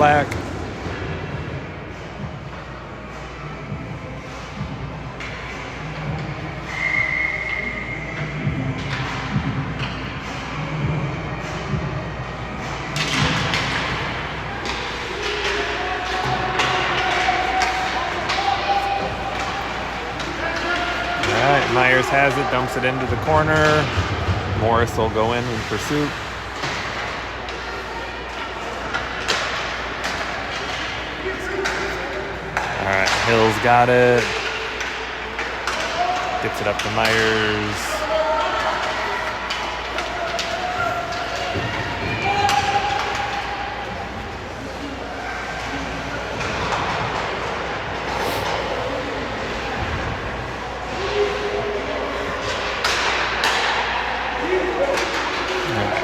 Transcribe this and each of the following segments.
black. Myers has it, dumps it into the corner. Morris will go in pursuit. All right, Hill's got it. Gets it up to Myers.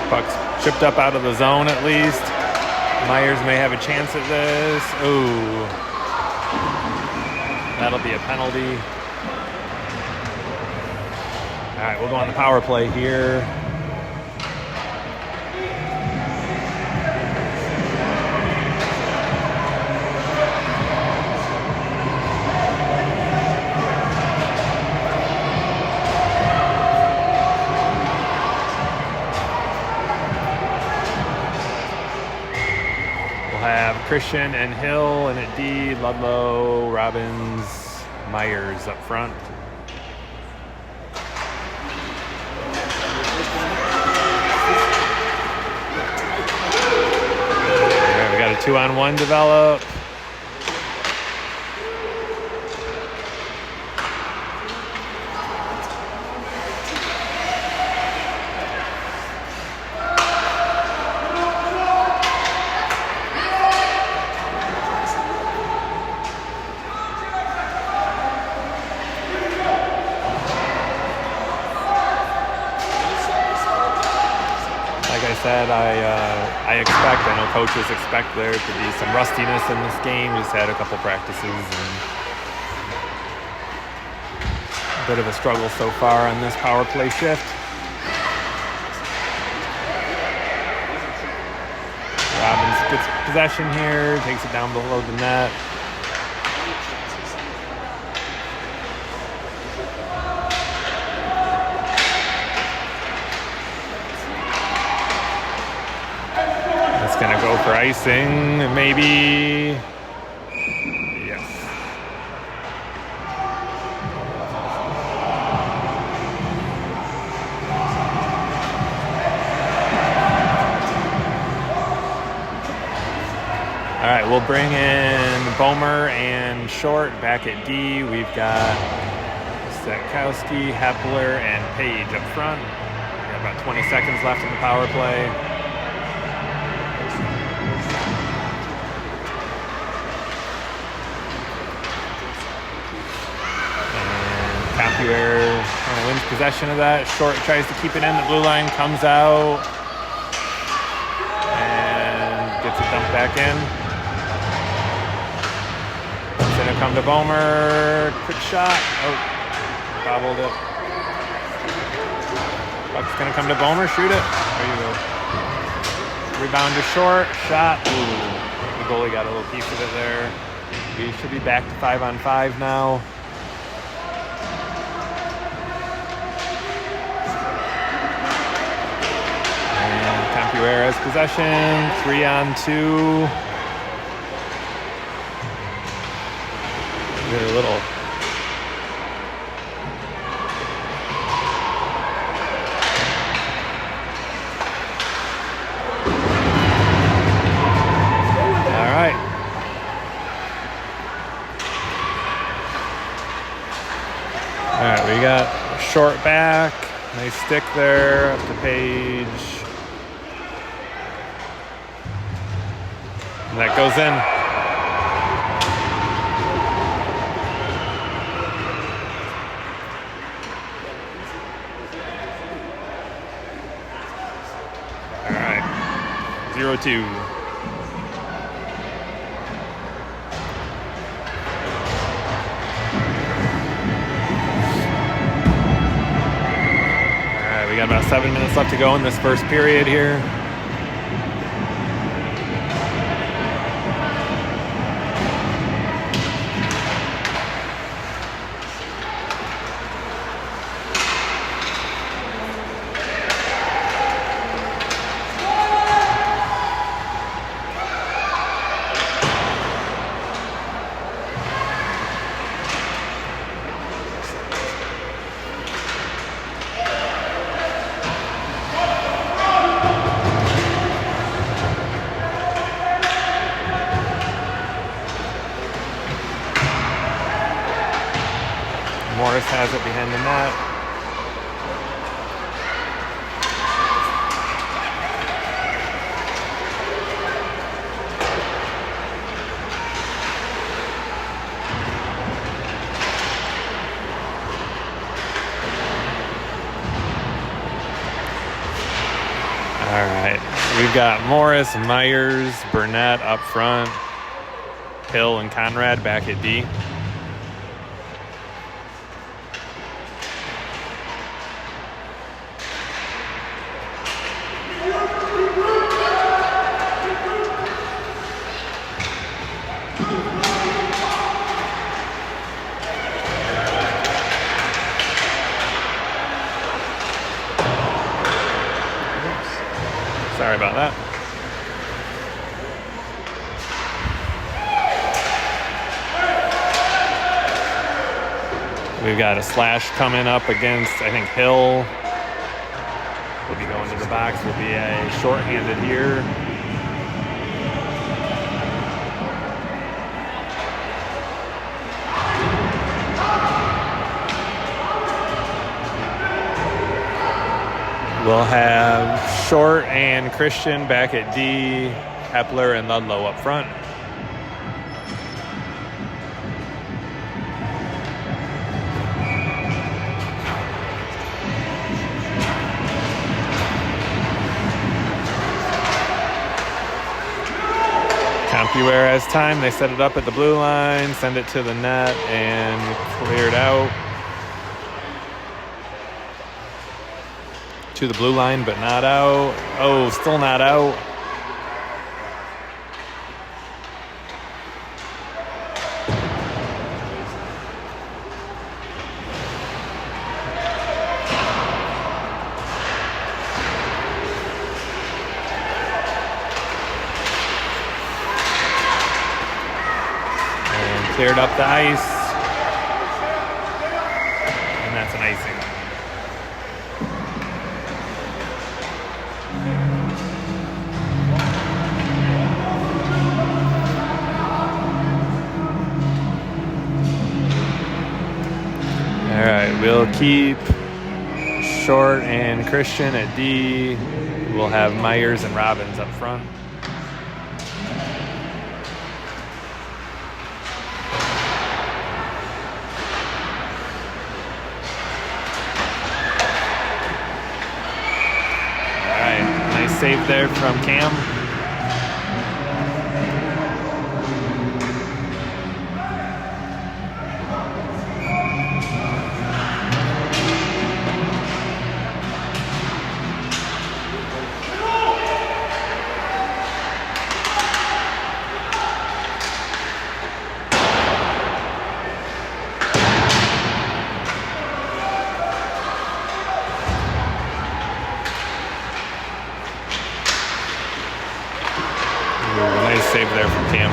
Puck's chipped up out of the zone at least. Myers may have a chance at this. Ooh. That'll be a penalty. All right, we'll go on the power play here. Christian and Hill, and at D, Ludlow, Robbins, Myers up front. All right, we got a 2-on-1 develop. I know coaches expect there to be some rustiness in this game. Just had a couple practices and a bit of a struggle so far on this power play shift. Robbins gets possession here, takes it down below the net. Gonna go for icing, maybe. Yes. All right, we'll bring in Bomer and Short back at D. We've got Satkowski, Hepler, and Page up front. We got about 20 seconds left in the power play. Compuware kind of wins possession of that. Short tries to keep it in. The blue line comes out and gets it dumped back in. It's going to come to Bomer. Quick shot. Oh, bobbled it. Puck's going to come to Bomer. Shoot it. There you go. Rebound to Short. Shot. Ooh, the goalie got a little piece of it there. We should be back to 5-on-5 now. Compuware has possession, 3-on-2. They're a little. All right. All right, we got Short back. Nice stick there up to Page. And that goes in. All right, 0-2. All right, we got about 7 minutes left to go in this first period here. has it behind the net. All right, we've got Morris, Myers, Burnett up front, Hill and Conrad back at D. Sorry about that. We've got a slash coming up against, I think, Hill. We'll be going to the box. Will be a shorthanded here. We'll have Short and Christian back at D, Hepler and Ludlow up front. Compuware has time. They set it up at the blue line, send it to the net, and clear it out. To the blue line, but not out. Oh, still not out. And cleared up the ice. And that's an icing. All right, we'll keep Short and Christian at D. We'll have Myers and Robbins up front. All right, nice save there from Cam. Nice save there from Cam.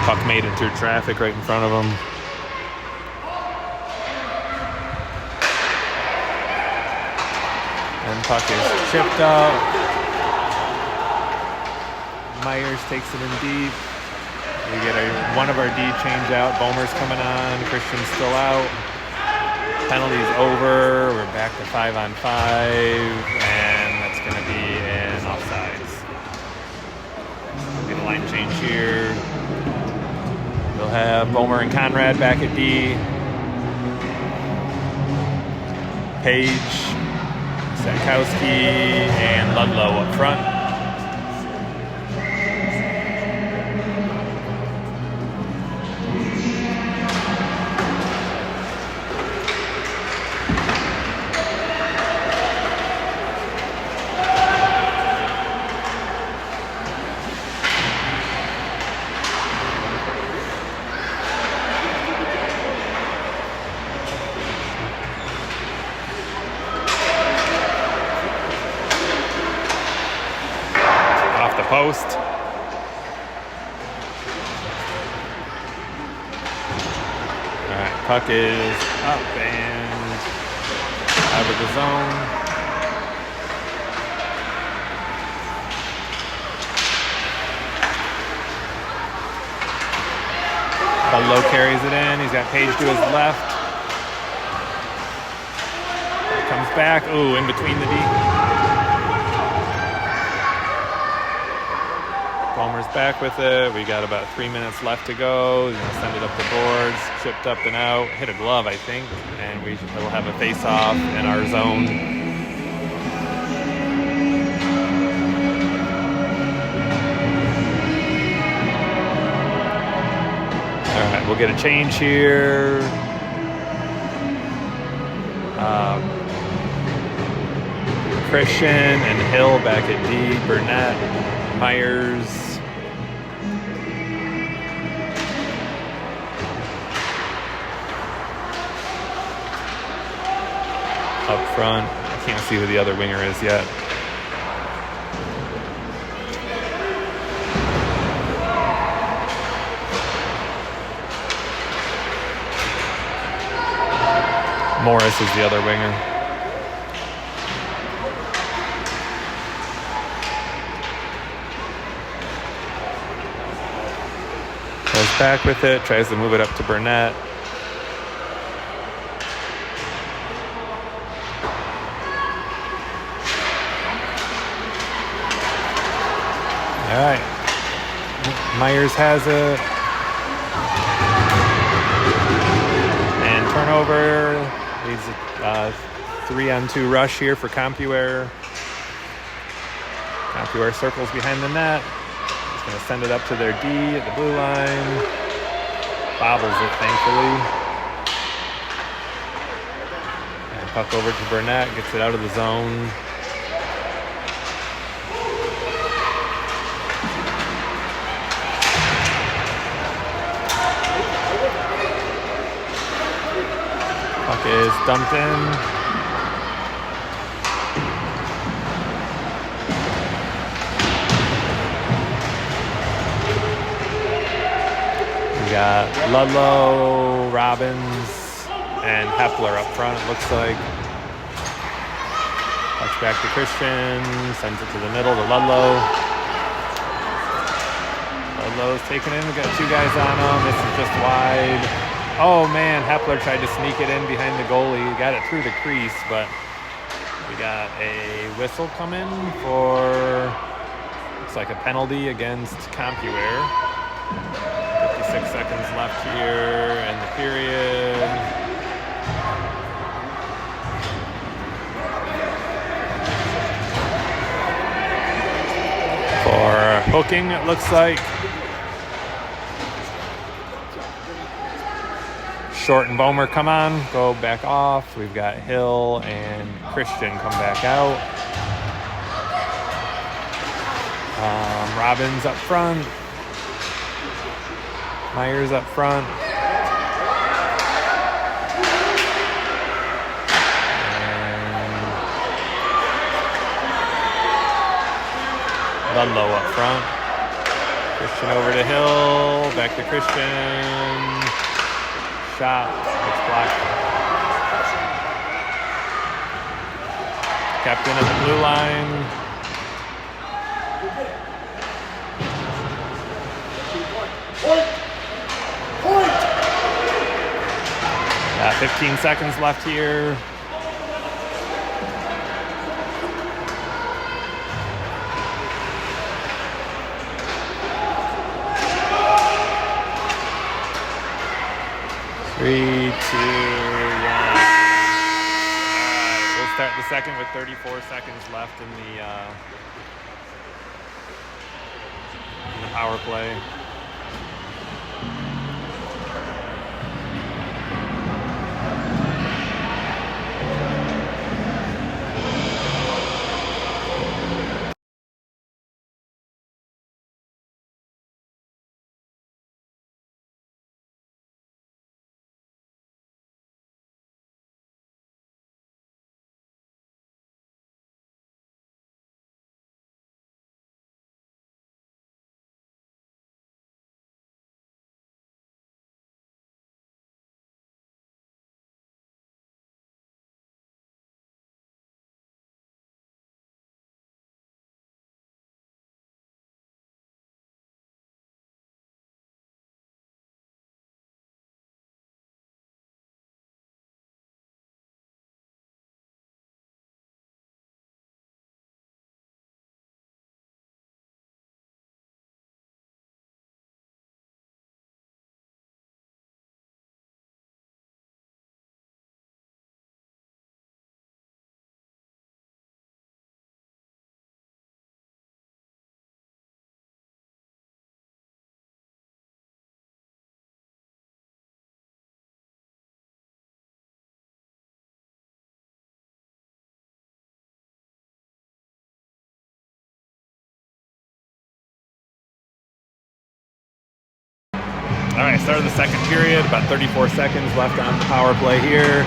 Puck made it through traffic right in front of him. And puck is chipped up. Myers takes it in deep. We get one of our D change out. Bomer's coming on. Christian's still out. Penalty's over. We're back to 5-on-5. And that's going to be an offsides. Get a line change here. We'll have Bomer and Conrad back at D. Page, Satkowski, and Ludlow up front. Post. All right, puck is up and out of the zone. Ludlow carries it in. He's got Page to his left. Comes back. Ooh, in between the D. Bomer's back with it. We got about 3 minutes left to go. He's going to send it up the boards. Chipped up and out. Hit a glove, I think. And we'll have a face-off in our zone. All right, we'll get a change here. Christian and Hill back at D. Burnett, Myers. Up front. I can't see who the other winger is yet. Morris is the other winger. Goes back with it, tries to move it up to Burnett. All right. Myers has it. And turnover. Leads a 3-on-2 rush here for Compuware. Compuware circles behind the net. He's going to send it up to their D at the blue line. Bobbles it, thankfully. And puck over to Burnett. Gets it out of the zone. Puck is dumped in. We got Ludlow, Robbins, and Hepler up front, it looks like. Puck's back to Christian. Sends it to the middle to Ludlow. Ludlow's taken in. We got two guys on him. This is just wide. Oh man, Hepler tried to sneak it in behind the goalie. He got it through the crease, but we got a whistle come in for, looks like a penalty against Compuware. 56 seconds left here in the period. For hooking, it looks like. Short and Bomer come on, go back off. We've got Hill and Christian come back out. Robbins up front. Myers up front. And Ludlow up front. Christian over to Hill, back to Christian. Shot, it's blocked. Kept in at the blue line. Got 15 seconds left here. Three, 2, 1. All right, we'll start the second with 34 seconds left in the power play. right, start of the second period, about 34 seconds left on the power play here.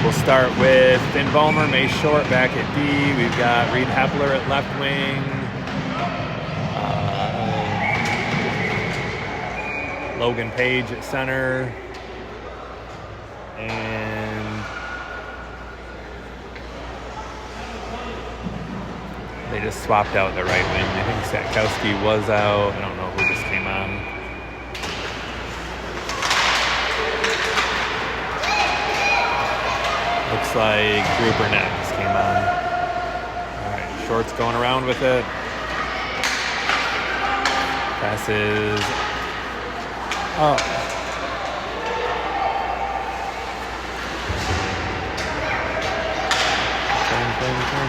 We'll start with Finn Bomer, May Short back at D. We've got Reed Hepler at left wing. Logan Page at center. And they just swapped out the right wing. I think Satkowski was out. I don't know who just came on. Looks like Drew Burnett just came on. All right, Short's going around with it. Passes up. Turn.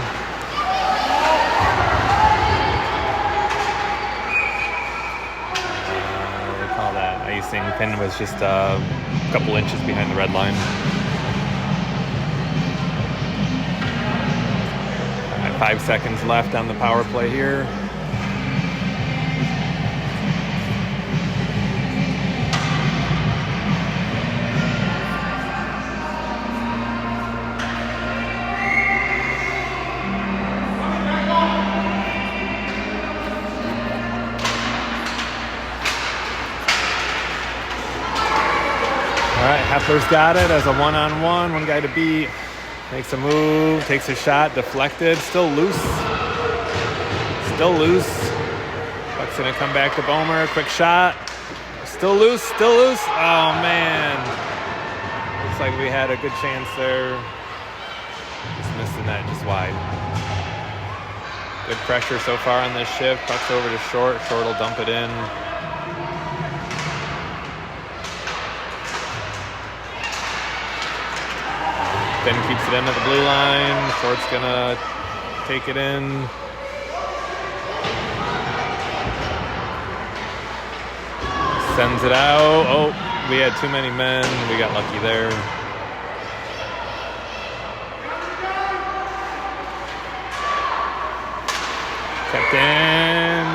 They call that icing. Finn was just a couple inches behind the red line. 5 seconds left on the power play here. All right, Hepler's got it as a one-on-one, one guy to beat. Makes a move, takes a shot, deflected, still loose. Puck's gonna come back to Bomer, quick shot. Still loose. Oh man. Looks like we had a good chance there. Just missed the net, just wide. Good pressure so far on this shift. Puck's over to Short, Short will dump it in. Finn keeps it in at the blue line. Short's gonna take it in. Sends it out. Oh, we had too many men. We got lucky there. Kept in.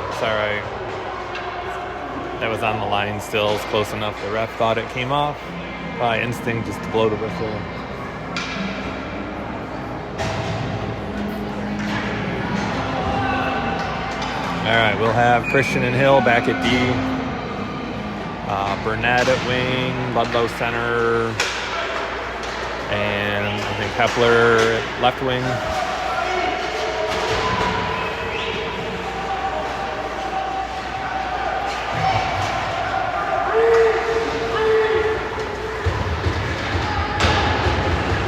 It's all right. That was on the line still. It's close enough. The ref thought it came off. By instinct, just to blow the whistle. All right, we'll have Christian and Hill back at D. Burnett at wing, Ludlow center, and I think Hepler at left wing.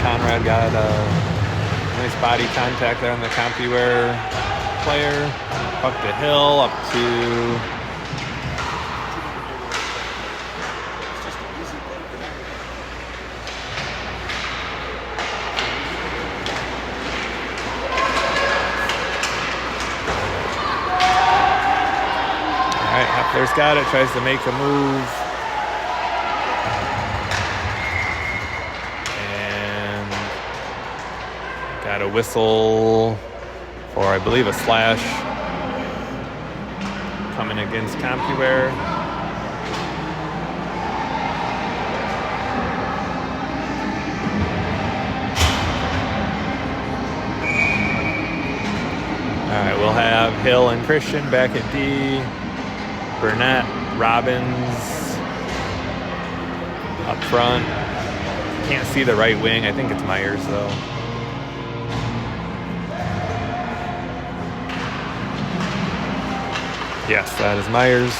Conrad got a nice body contact there on the Compuware player. Puck to Hill, up to all right, Hepler's got it, tries to make a move. Got a whistle for, I believe, a slash coming against Compuware. All right, we'll have Hill and Christian back at D. Burnett, Robbins up front. Can't see the right wing. I think it's Myers, though. Yes, that is Myers.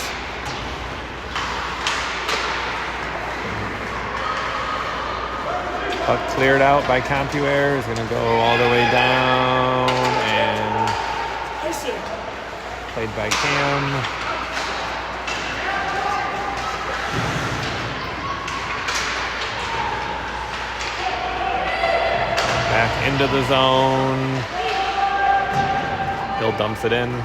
Puck cleared out by Compuware. Is going to go all the way down and played by Cam. Back into the zone. Hill dumps it in.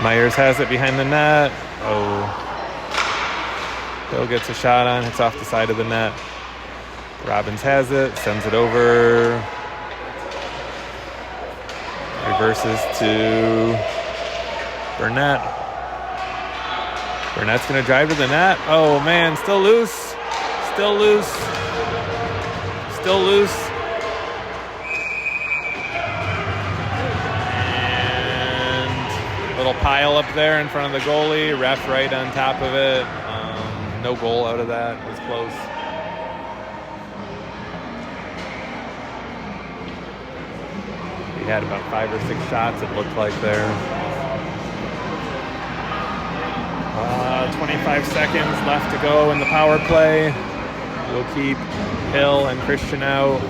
Myers has it behind the net. Oh. Hill gets a shot on. It's off the side of the net. Robbins has it, sends it over. Reverses to Burnett. Burnett's going to drive to the net. Oh, man, still loose. Still loose. Still loose. And a little pile up there in front of the goalie. Ref right on top of it. No goal out of that. It was close. He had about 5 or 6 shots, it looked like there. 25 seconds left to go in the power play. We'll keep Hill and Christian out.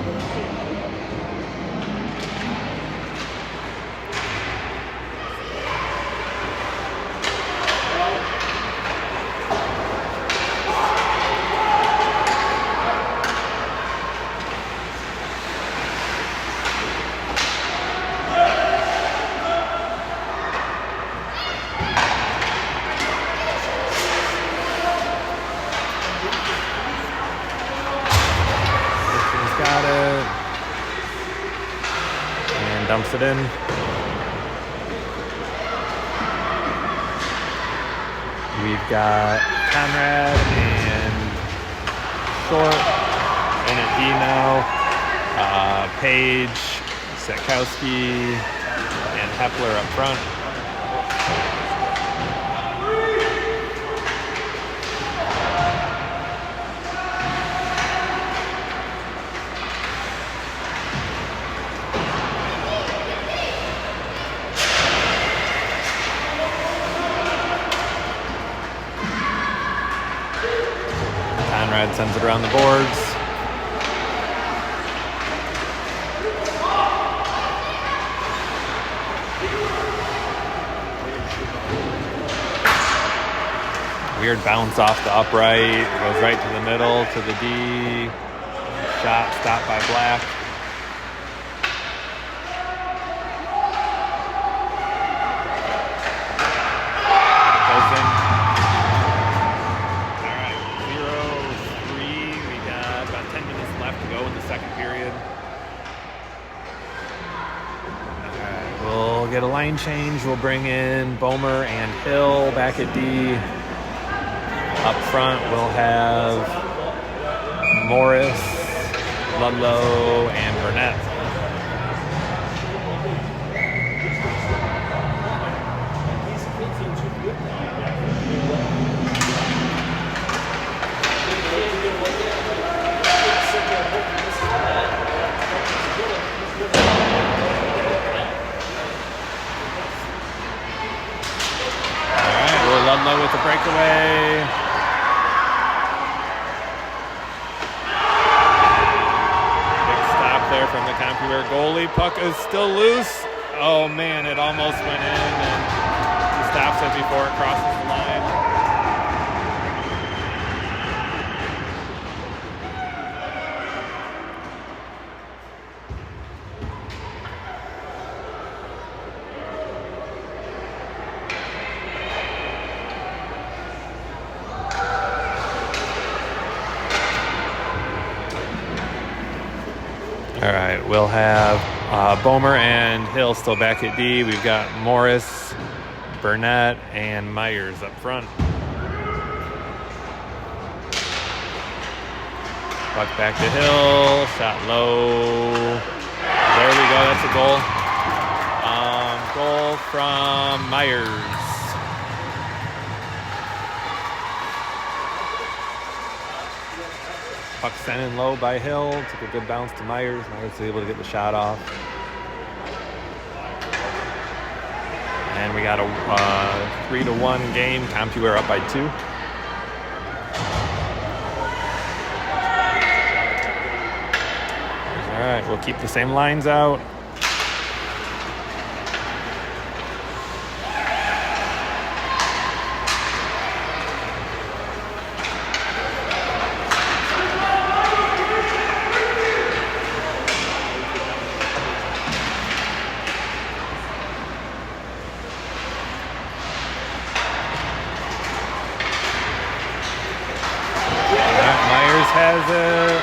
Dumps it in. We've got Conrad and Short in at D now. Page, Setkowski, and Hepler up front. Conrad sends it around the boards. Weird bounce off the upright. It goes right to the middle, to the D. Shot stopped by Black. Get a line change. We'll bring in Bomer and Hill back at D. Up front, we'll have Morris, Ludlow, and Burnett. Ludlow with the breakaway. Big stop there from the Compuware goalie. Puck is still loose. Oh man, it almost went in, and he stops it before it crosses the line. All right, we'll have Bomer and Hill still back at D. We've got Morris, Burnett, and Myers up front. Puck back to Hill, shot low. There we go, that's a goal. Goal from Myers. Puck sent in low by Hill. Took a good bounce to Myers. Myers was able to get the shot off. And we got a 3-1 game. Compuware up by 2. All right, we'll keep the same lines out. Has it.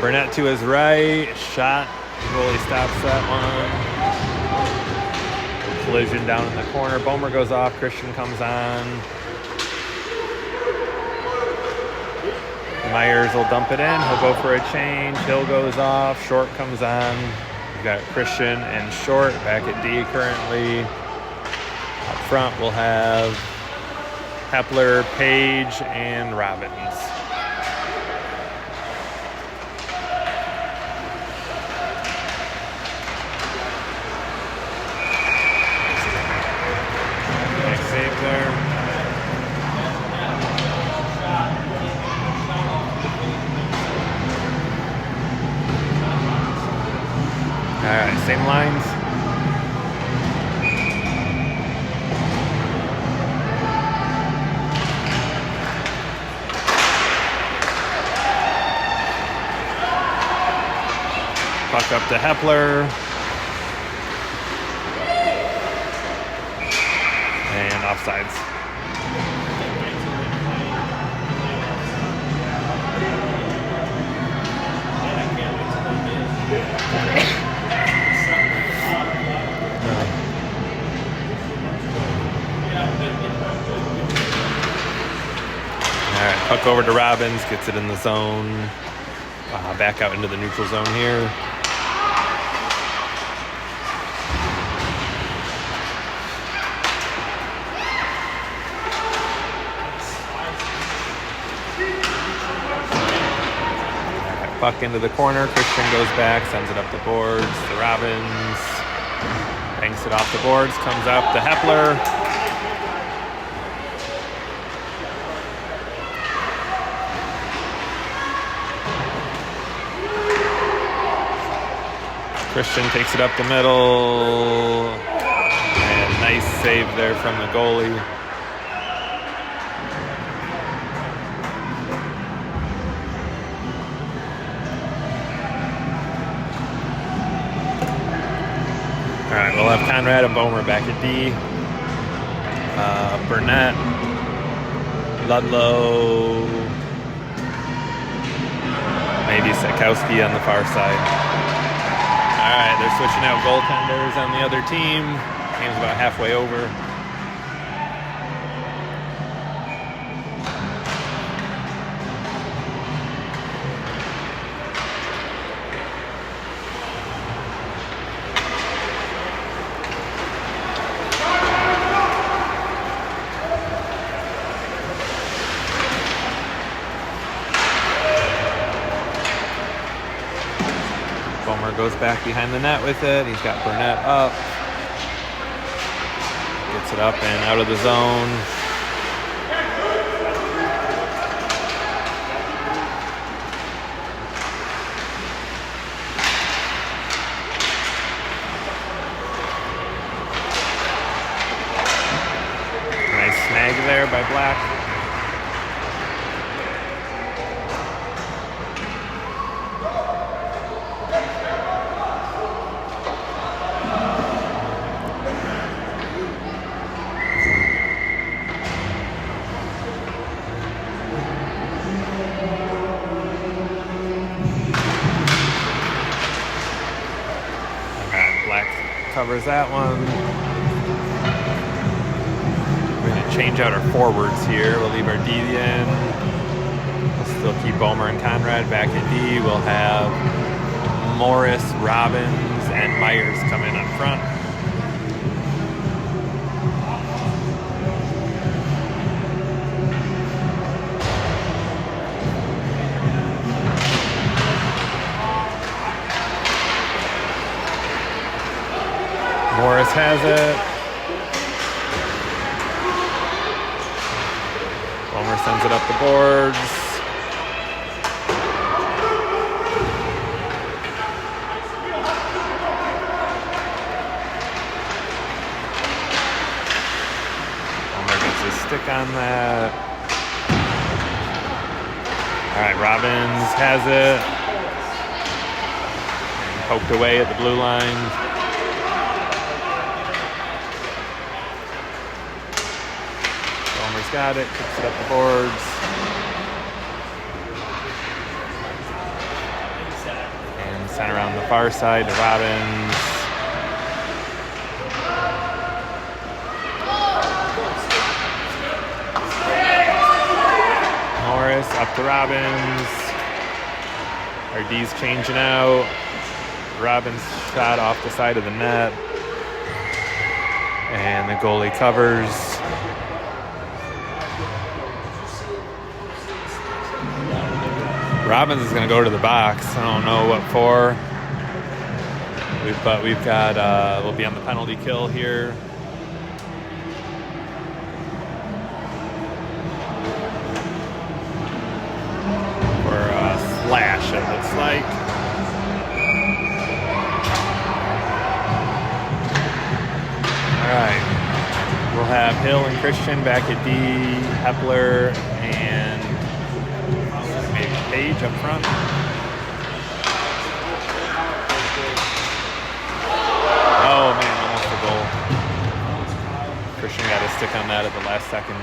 Burnett to his right, shot. Goalie stops that one. Collision down in the corner. Bomer goes off. Christian comes on. Myers will dump it in. He'll go for a change. Hill goes off. Short comes on. We've got Christian and Short back at D currently. Up front we'll have Hepler, Page, and Robbins. Nice save there. All right, same lines. Puck up to Hepler. And offsides. Alright, puck over to Robbins, gets it in the zone. Back out into the neutral zone here. Puck into the corner. Christian goes back, sends it up the boards to Robbins. Banks it off the boards, comes up to Hepler. Christian takes it up the middle. And nice save there from the goalie. All right, we'll have Conrad and Bomer back at D. Burnett, Ludlow, maybe Sekowski on the far side. All right, they're switching out goaltenders on the other team. Game's about halfway over. Bomer goes back behind the net with it. He's got Burnett up. Gets it up and out of the zone. Nice snag there by Black. Covers that one. We're going to change out our forwards here. We'll leave our D in. We'll still keep Bomer and Conrad back in D. We'll have Morris, Robbins, and Myers come in up front. Morris has it. Bomer sends it up the boards. Bomer gets his stick on that. All right, Robbins has it. And poked away at the blue line. Got it, kicks it up the boards. Center on the far side to Robbins. Morris up to Robbins. Our D's changing out. Robbins shot off the side of the net. And the goalie covers. Robbins is going to go to the box. I don't know what for. But we've got, we'll be on the penalty kill here. For a slash, it looks like. All right. We'll have Hill and Christian back at D, Hepler and maybe Page up front. Oh man, almost a goal. Christian got a stick on that at the last second.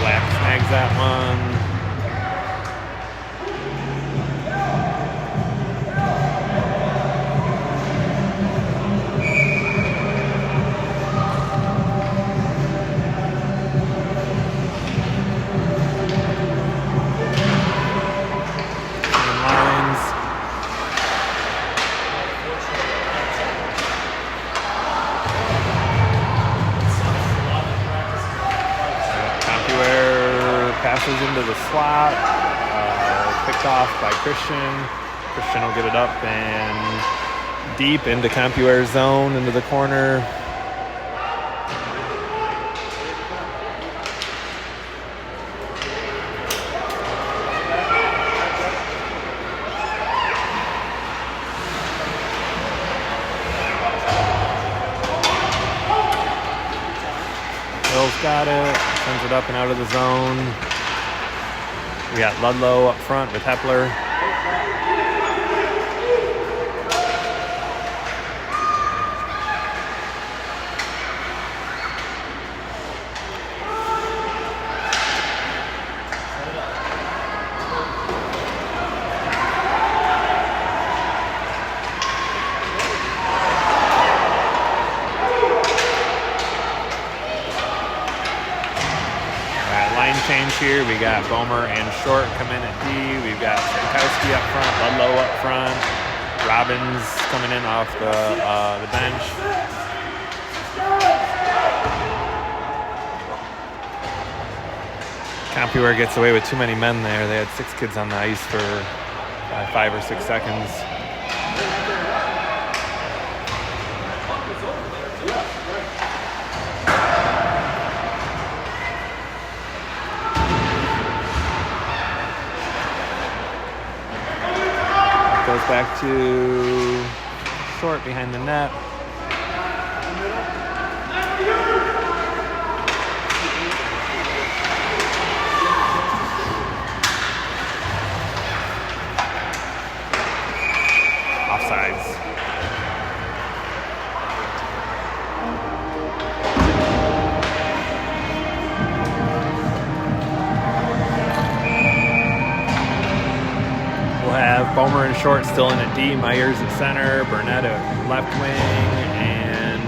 Black snags that one. Passes into the slot, picked off by Christian. Christian will get it up and deep into Compuware zone, into the corner. Hill's got it, sends it up and out of the zone. We got Ludlow up front with Hepler. Change here. We got Bomer and Short come in at D. We've got Sarkowski up front, Ludlow up front, Robbins coming in off the bench. Compuware gets away with too many men there. They had 6 kids on the ice for 5 or 6 seconds. Goes back to Short behind the net. Offsides. Bomer and Short still in at D, Myers at center, Burnett at left wing, and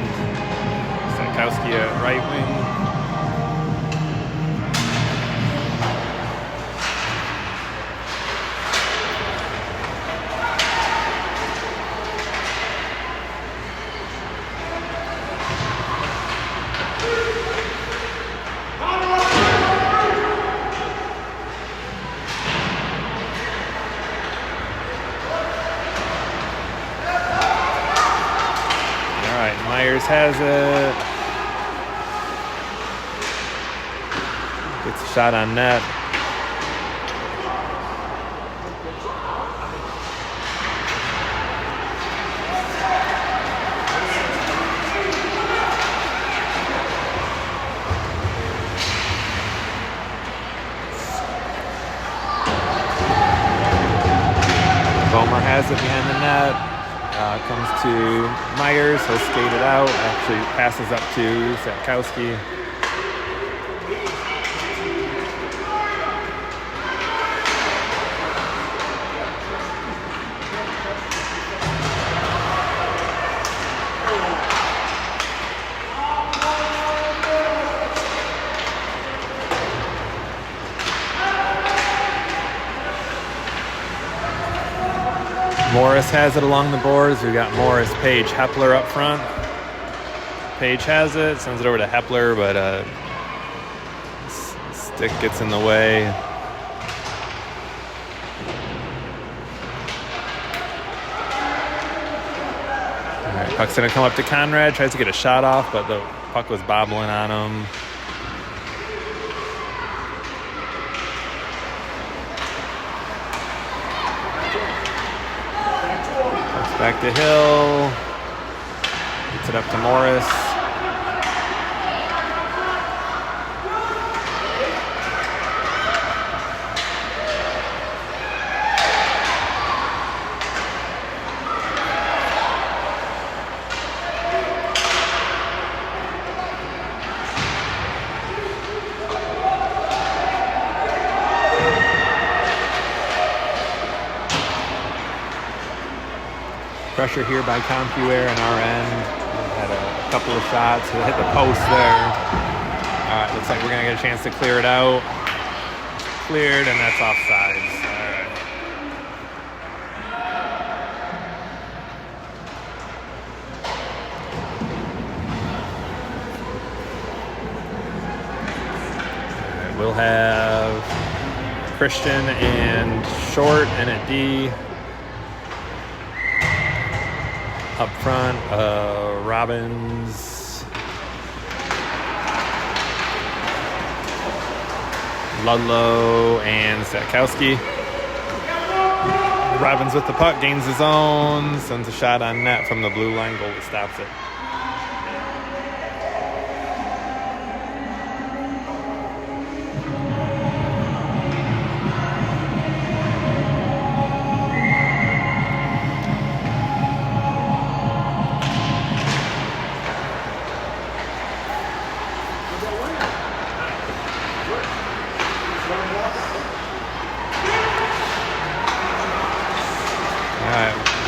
Sarkowski at right wing. Myers has it. Gets a shot on net. Bomer has it behind the net. Comes to Myers, he'll skate it out, actually passes up to Sarkowski. Morris has it along the boards. We got Morris, Page, Hepler up front. Page has it, sends it over to Hepler, but stick gets in the way. All right, puck's gonna come up to Conrad, tries to get a shot off, but the puck was bobbling on him. Back to Hill. Gets it up to Morris. Pressure here by Compuware on our end. Had a couple of shots. Hit the post there. All right, looks like we're going to get a chance to clear it out. Cleared, and that's offsides. All right, we'll have Christian and Short and a D. Up front, Robbins, Ludlow, and Satkowski. Robbins with the puck, gains his own, sends a shot on net from the blue line, goalie stops it.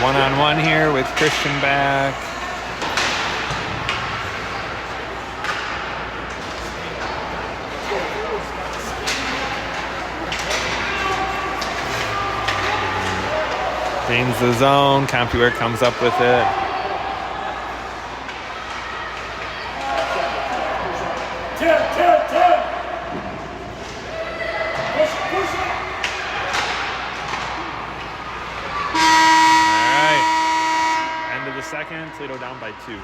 One-on-one here with Christian back. Gains the zone. Compuware comes up with it. Second, Toledo down by 2.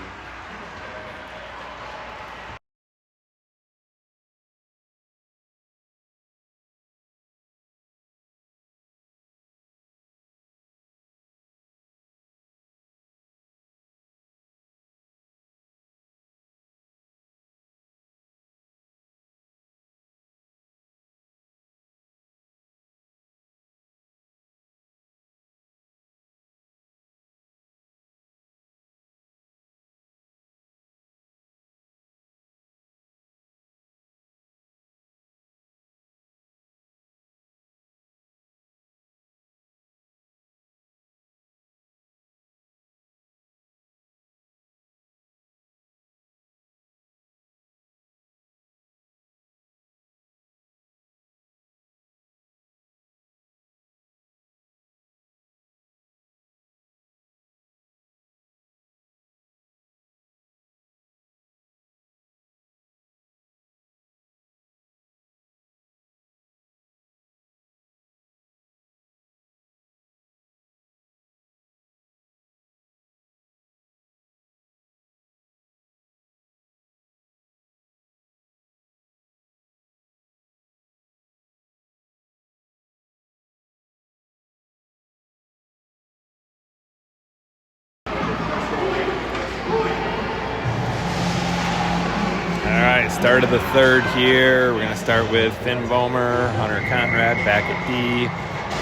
Start of the third here. We're going to start with Finn Vollmer, Hunter Conrad back at D.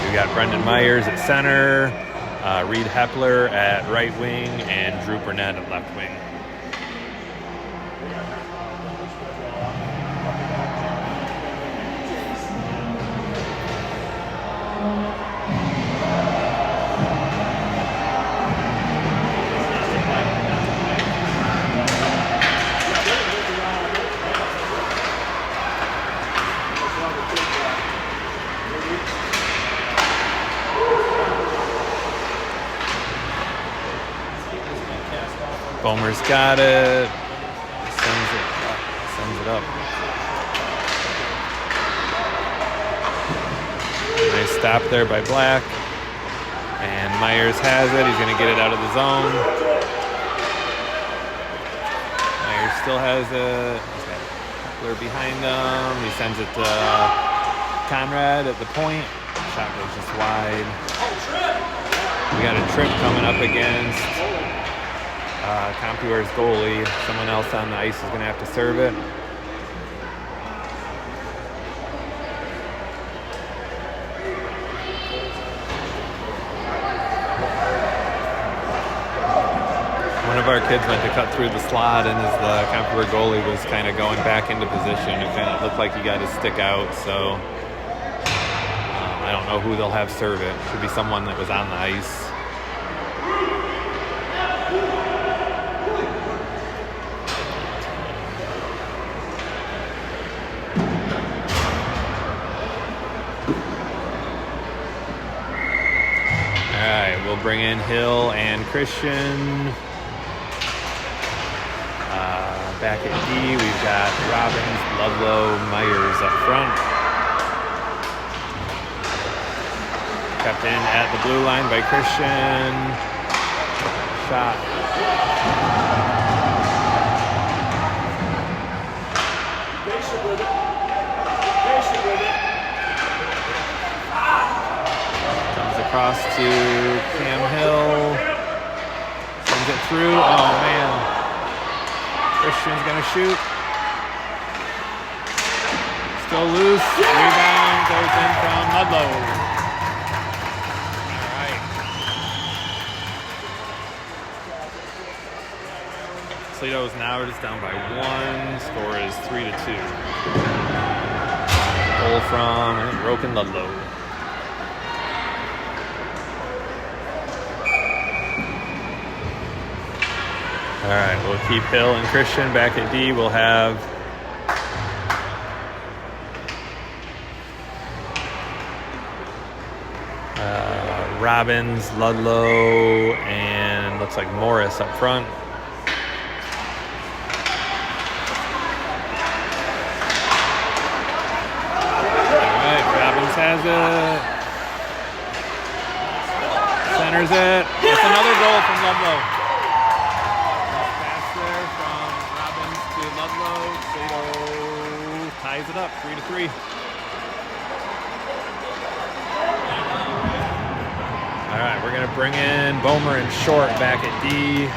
We got Brendan Myers at center, Reed Hepler at right wing, and Drew Burnett at left wing. Bomer's got it. Sends it up. Nice stop there by Black. And Myers has it. He's going to get it out of the zone. Myers still has it. He's got Hepler behind him. He sends it to Conrad at the point. Shot goes just wide. We got a trip coming up against Compuware's goalie. Someone else on the ice is going to have to serve it. One of our kids went to cut through the slot, and as the Compuware goalie was kind of going back into position, it kind of looked like he got his stick out, so I don't know who they'll have serve it. Should be someone that was on the ice. All right, we'll bring in Hill and Christian. Back at D, we've got Robbins, Ludlow, Myers up front. Kept in at the blue line by Christian. Shot. Comes across to Cam Hill. Sends it through. Oh, man. Christian's going to shoot. Still loose. Rebound goes in from Ludlow. All right. Toledo's now just down by 1. Score is 3-2. Goal from Broken Ludlow. All right, we'll keep Hill and Christian back at D. We'll have Robbins, Ludlow, and looks like Morris up front. All right, Robbins has it. Centers it. That's another goal from Ludlow. Ties it up, 3-3. All right, we're going to bring in Bomer and Short back at D.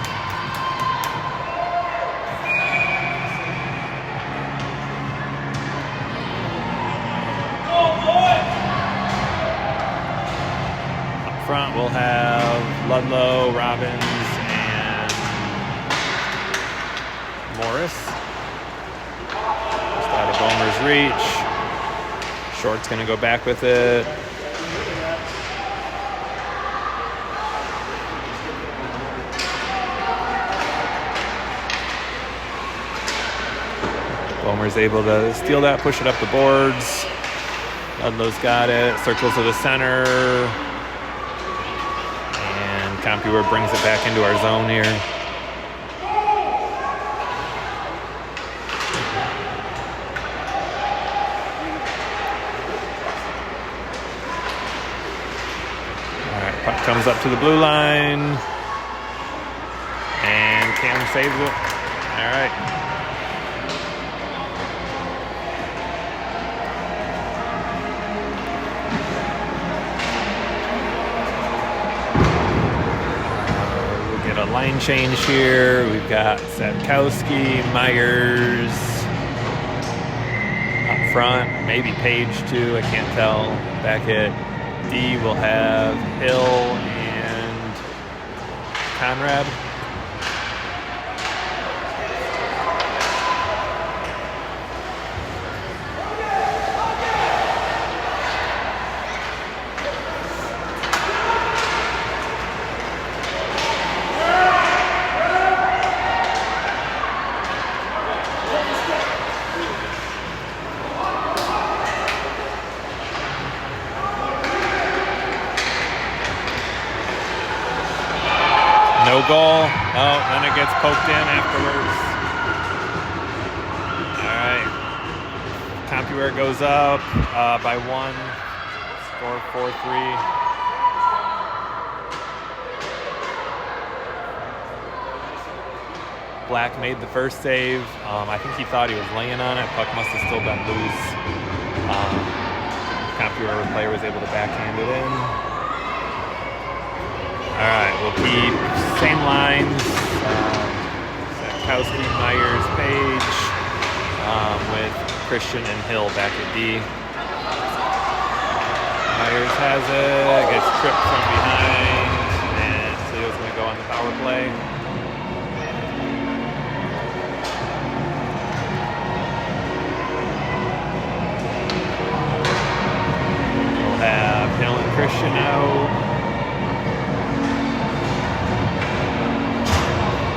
Up front, we'll have Ludlow, Robbins, and Morris. Out of Bomer's reach. Short's going to go back with it. Bomer's able to steal that, push it up the boards. Ludlow's got it. Circles to the center. And Compuware brings it back into our zone here. Puck comes up to the blue line, and Cam saves it. All right. We'll get a line change here. We've got Sapkowski, Myers up front, maybe Page too, I can't tell. Back at D, we'll have Hill and Conrad. No goal. Oh, then it gets poked in afterwards. All right. Compuware goes up by 1. Score 4-3. Black made the first save. I think he thought he was laying on it. Puck must have still been loose. Compuware player was able to backhand it in. All right, we'll keep same lines. Zakowski, Myers, Page, with Christian and Hill back at D. Myers has it, gets tripped from behind, and Toledo's going to go on the power play. Have Hill and Christian out.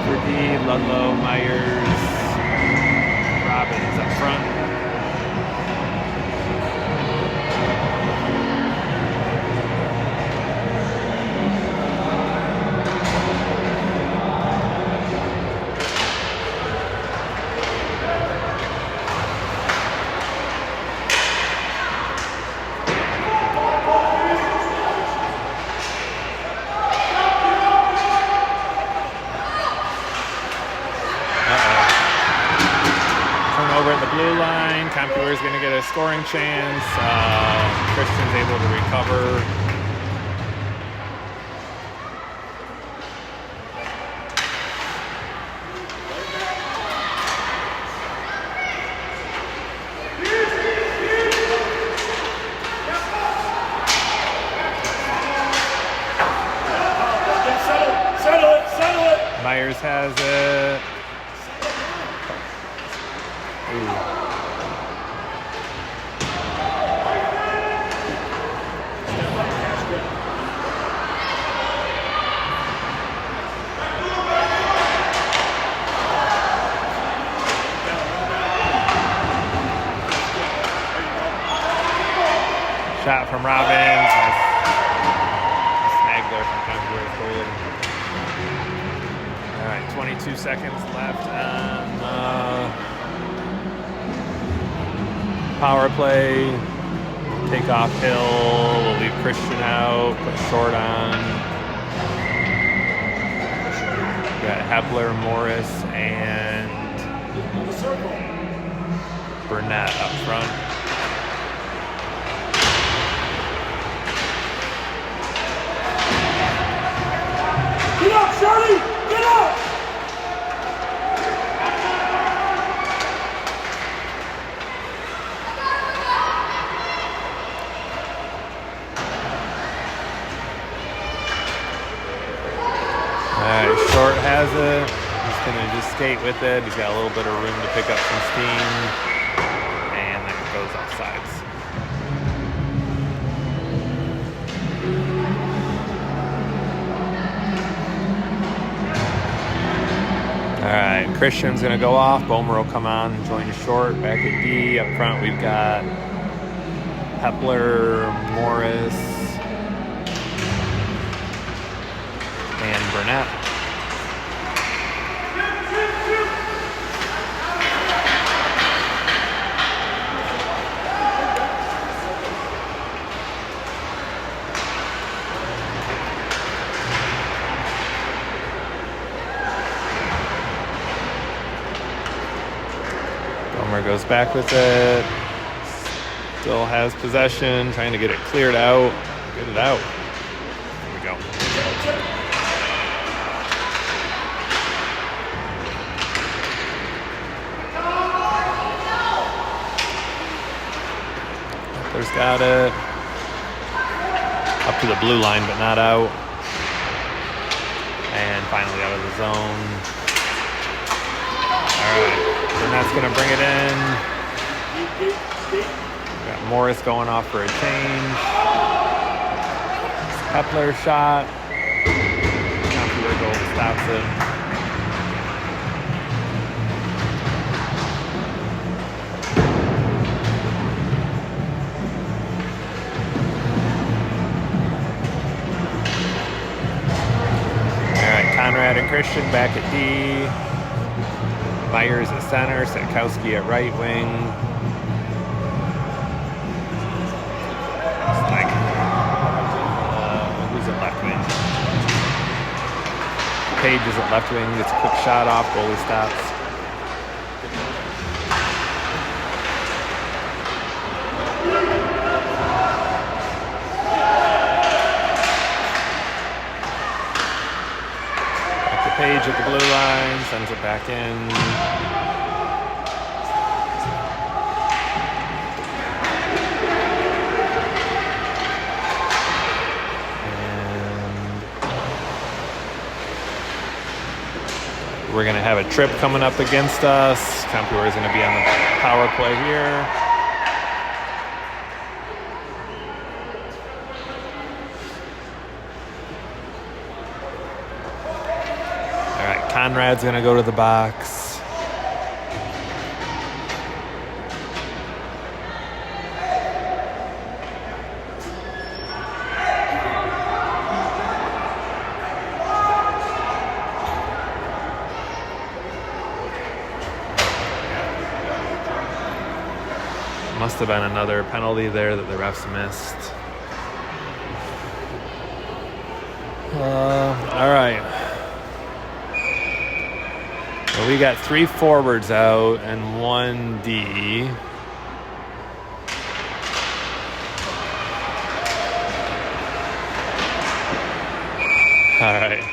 For D, Ludlow, Myers, Robbins up front. Compuware is going to get a scoring chance. Christian's able to recover. Settle it. Myers has it. Ooh. Shot from Robbins. Nice snag there from Compuware's goalie. All right, 22 seconds left on power play. Take off Hill. We'll leave Christian out. Put Short on. We got Hepler, Morris, and Burnett up front. Get up, Charlie! Get up! Alright, Short has it. He's going to just skate with it. He's got a little bit of room to pick up some steam. And then it goes offsides. Alright, Christian's going to go off. Bomer will come on and join Short. Back at D. Up front, we've got Hepler, Morris, and Burnett. Bomer goes back with it. Still has possession, trying to get it cleared out. Get it out. There we go. There's got it. Up to the blue line, but not out. And finally out of the zone. All right. Burnett's going to bring it in. Got Morris going off for a change. Hepler shot. Compuware goal stops it. Conrad and Christian back at D. Myers at center. Setkowski at right wing. Who's at left wing? Page is at left wing. Gets a quick shot off. Goalie stops. Page at the blue line, sends it back in. And we're going to have a trip coming up against us. Compuware is going to be on the power play here. Conrad's going to go to the box. Must have been another penalty there that the refs missed. All right. So we got 3 forwards out and 1 D. All right.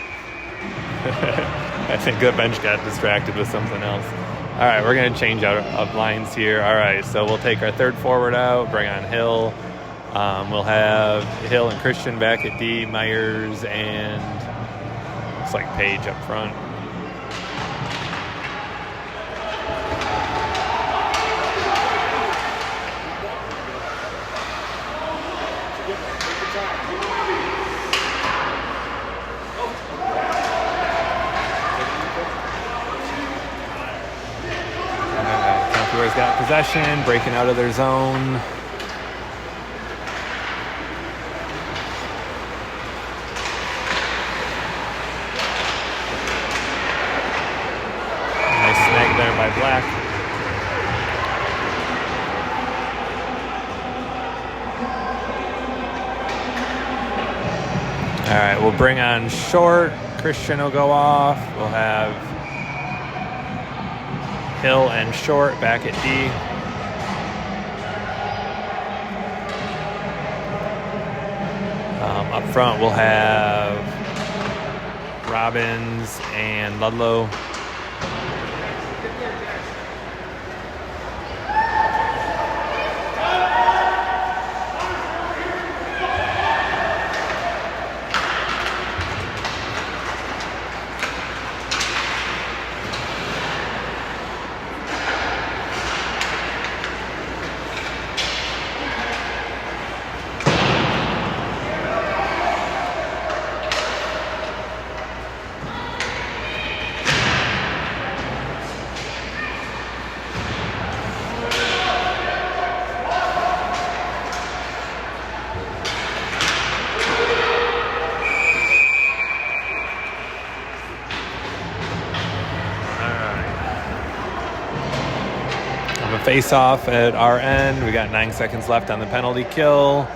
I think the bench got distracted with something else. All right, we're going to change out of lines here. All right, so we'll take our 3rd forward out, bring on Hill. We'll have Hill and Christian back at D, Myers and looks like Page up front. Compuware's got possession, breaking out of their zone. Nice snag there by Black. All right, we'll bring on Short. Christian will go off. We'll have Hill and Short back at D. Up front, we'll have Robbins and Ludlow. Face-off at our end. We got 9 seconds left on the penalty kill.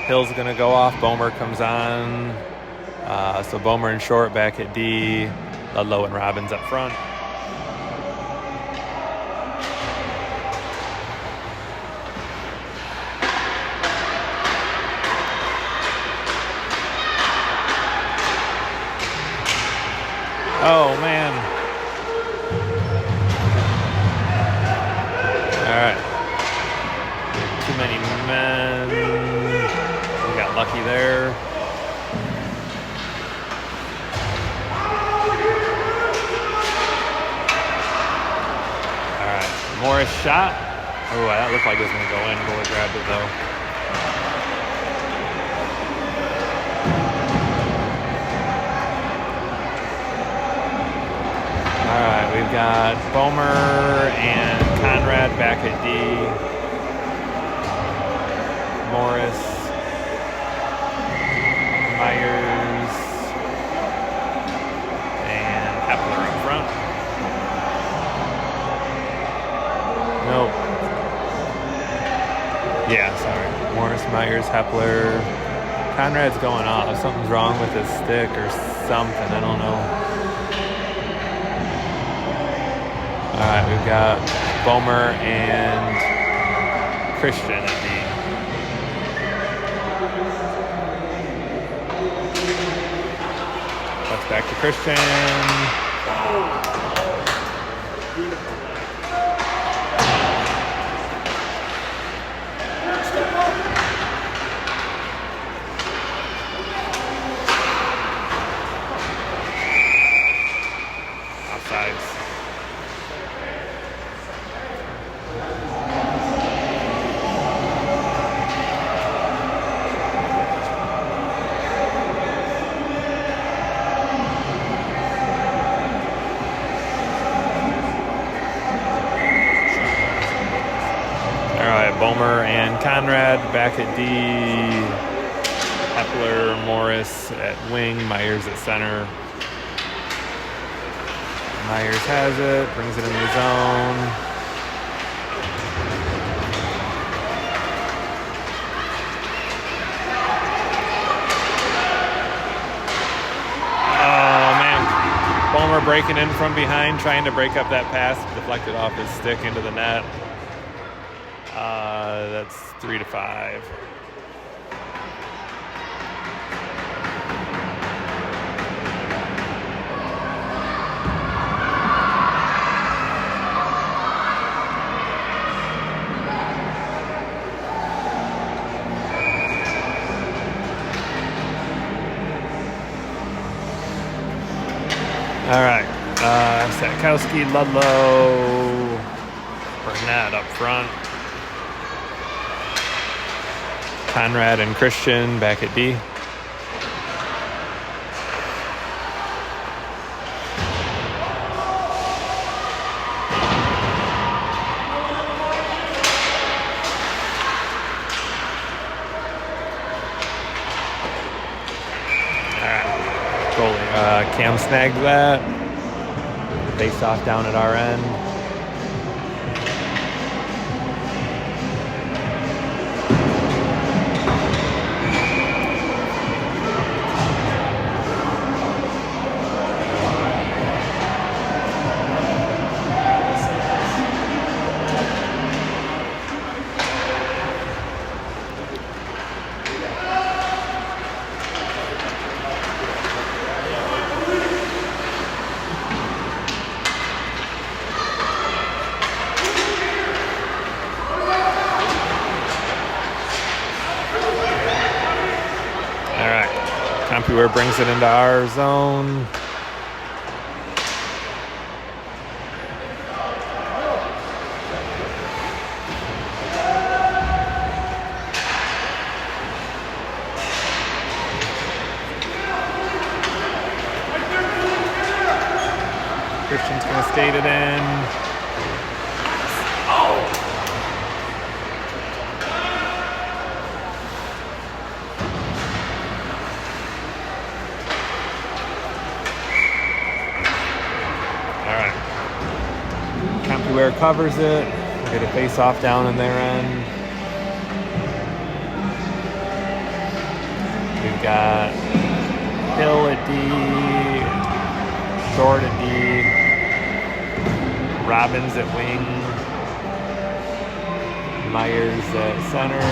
Hill's going to go off. Bomer comes on. So Bomer and Short back at D. Ludlow and Robbins up front. Oh, man. All right. Too many men. We got lucky there. All right. Morris shot. Oh, that looked like it was going to go in. Goalie grabbed it, though. All right, we've got Bomer and Conrad back at D. Morris, Myers, Morris, Myers, Hepler. Conrad's going off. Something's wrong with his stick or something. I don't know. All right, we've got Bomer and Christian at D. That's back to Christian. Offsides. Bomer and Conrad back at D. Hepler, Morris at wing, Myers at center. Myers has it, brings it in the zone. Oh man, Bomer breaking in from behind, trying to break up that pass, deflected off his stick into the net. That's 3-5. All right, Satkowski, Ludlow, Burnett up front. Conrad and Christian back at D. Goalie. Cam snagged that. Face off down at our end. Compuware brings it into our zone. Christian's going to skate it in. Compuware covers it. Get a face off down in their end. We've got Hill at D, Short at D, Robbins at wing, Myers at center,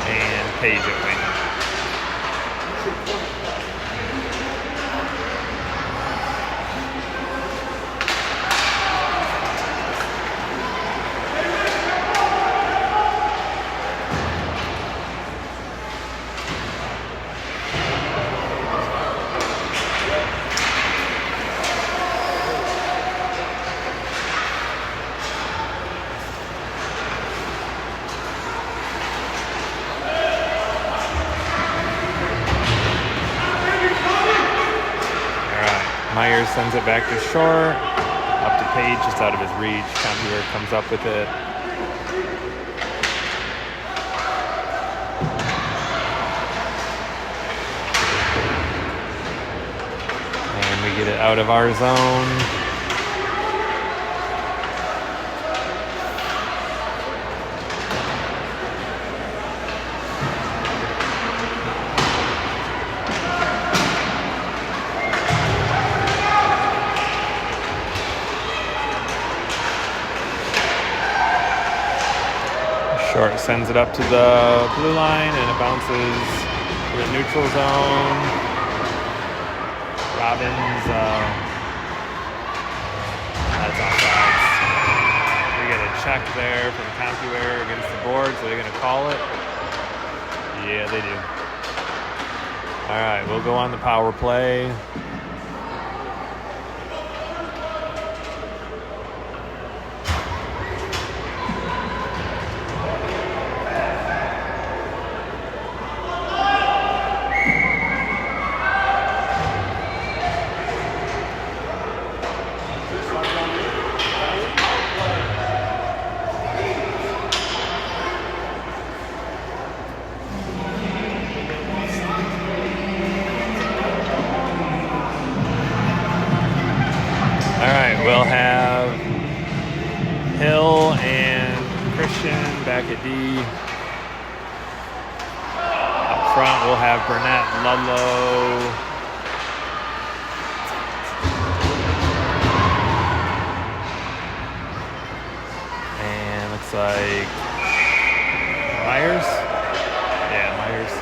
and Page at wing. Myers sends it back to Short, up to Page, just out of his reach. Compuware comes up with it. And we get it out of our zone. sends it up to the blue line, and it bounces to the neutral zone. Robbins, that's offsides. We get a check there from Compuware against the board, so they're going to call it. Yeah, they do. All right, we'll go on the power play. We'll have Hill and Christian back at D. Up front, we'll have Burnett, Ludlow. And looks like Myers. Yeah, Myers.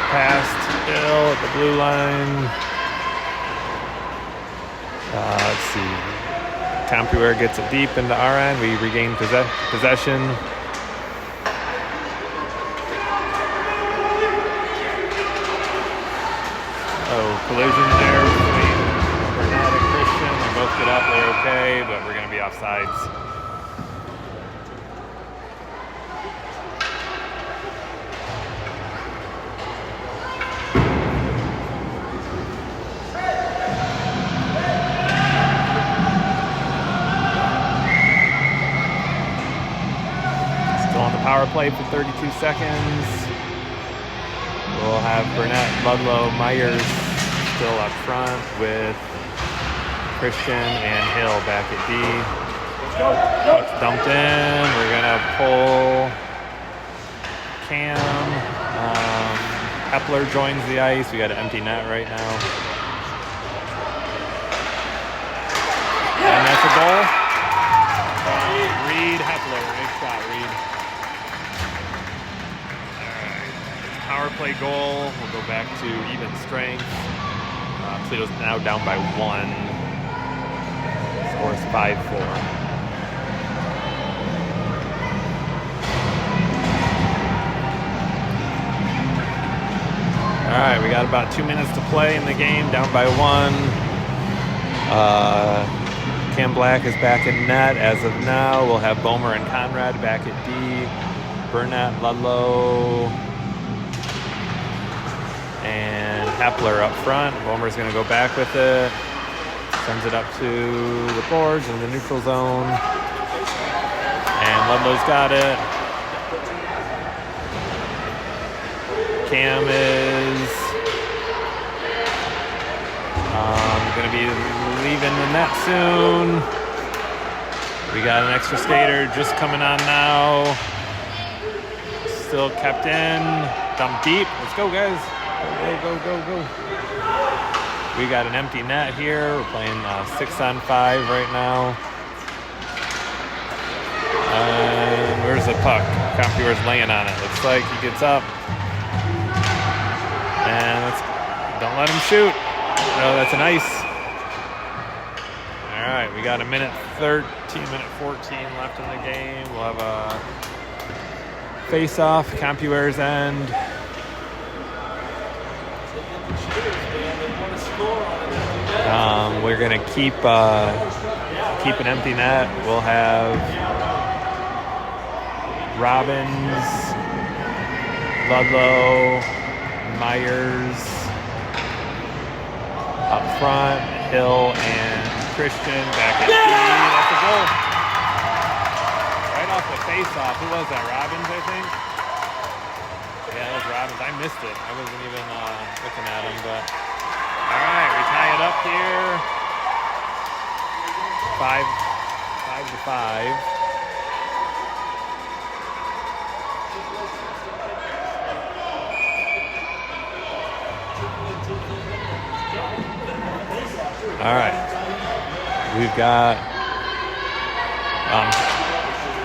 Past Hill at the blue line. Let's see. Compuware gets it deep into our end. We regain possession. Oh, collision there between Burnett and Christian. They both get up. They're okay, but we're going to be offsides. Power play for 32 seconds. We'll have Burnett, Ludlow, Myers still up front with Christian and Hill back at D. Puck's dumped in. We're gonna pull Cam. Hepler joins the ice. We got an empty net right now. And that's a goal. Reed Hepler. Nice shot, Reed. Power play goal. We'll go back to even strength. Toledo's now down by 1. Score is 5-4. All right, we got about 2 minutes to play in the game, down by 1. Cam Black is back in net as of now. We'll have Bomer and Conrad back at D. Burnett, Ludlow, and Hepler up front. Bomer's going to go back with it. Sends it up to the boards in the neutral zone. And Ludlow's got it. Cam is going to be leaving the net soon. We got an extra skater just coming on now. Still kept in. Dump deep. Let's go, guys. Go. We got an empty net here. We're playing 6-on-5 right now. And where's the puck? Compuware's laying on it. Looks like he gets up. And don't let him shoot. No, that's an ice. All right, we got a minute 13, minute 14 left in the game. We'll have a face-off, Compuware's end. We're gonna keep an empty net. We'll have Robbins, Ludlow, Myers, Up front, Hill and Christian back at D. That's a goal. Right off the face-off. Who was that? Robbins, I think? Yeah, that was Robbins. I missed it. I wasn't even looking at him, but all right, we tie it up here. 5-5. All right, we've got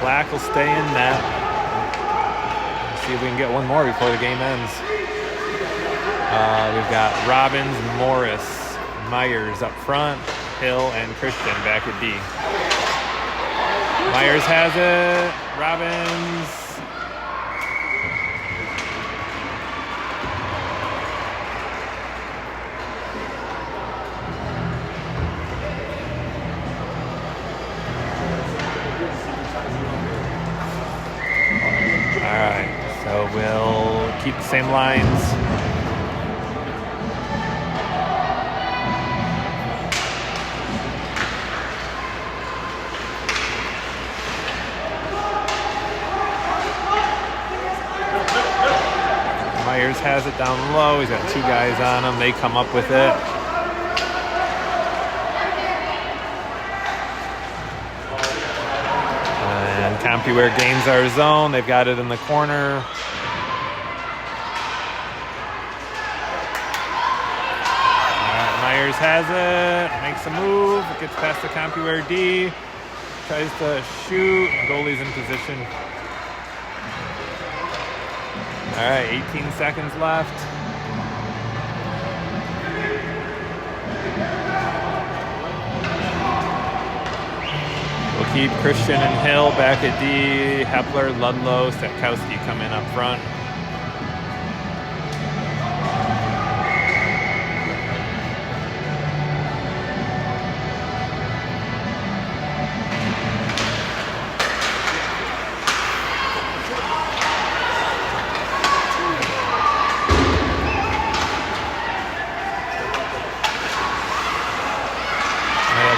Black will stay in net. Let's see if we can get one more before the game ends. We've got Robbins, Morris, Myers up front, Hill, and Christian back at D. Myers has it. Robbins. So we'll keep the same lines. Myers has it down low. He's got 2 guys on him. They come up with it. And Compuware gains our zone. They've got it in the corner. Myers has it, makes a move, it gets past the Compuware D, tries to shoot, goalie's in position. All right, 18 seconds left. We'll keep Christian and Hill back at D, Hepler, Ludlow, Stetkowski come in up front.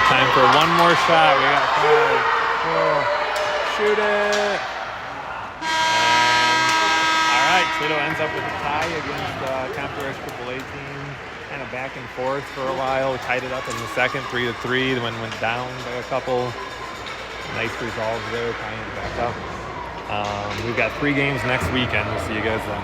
Time for one more shot. We got 5, 4. Shoot it. And, all right, Toledo ends up with a tie against Compuware's AAA team. Kind of back and forth for a while. We tied it up in the second, 3-3. Then went down by a couple. Nice resolves there, tying it back up. We've got 3 games next weekend. We'll see you guys then.